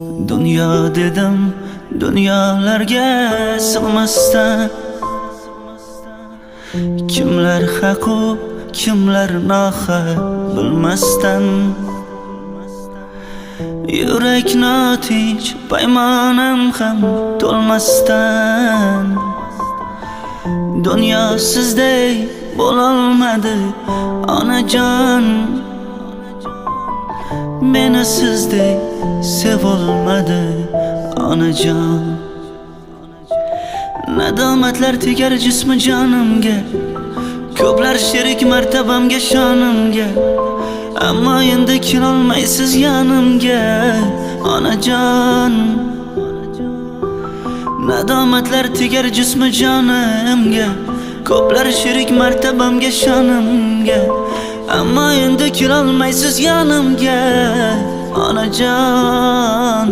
Dünya dedim, dünyalarga sig'masdan kimlar haqu, kimlar nohaq bilmasdan yurak notinch, paymonam ham to'lmasdan dunyo sizdek bo'lolmadi onajon, meni sizdek sevolmadi onajon. Nadomatlar tegar jismi jonimga, ko'plar sherik martabamga shonimga, ammo endi kelolmaysiz yonimga onajon. Nadomatlar tegar jismi jonimga, ko'plar sherik martabamga shonimga, ammo endi kelolmaysiz yonimga onajon.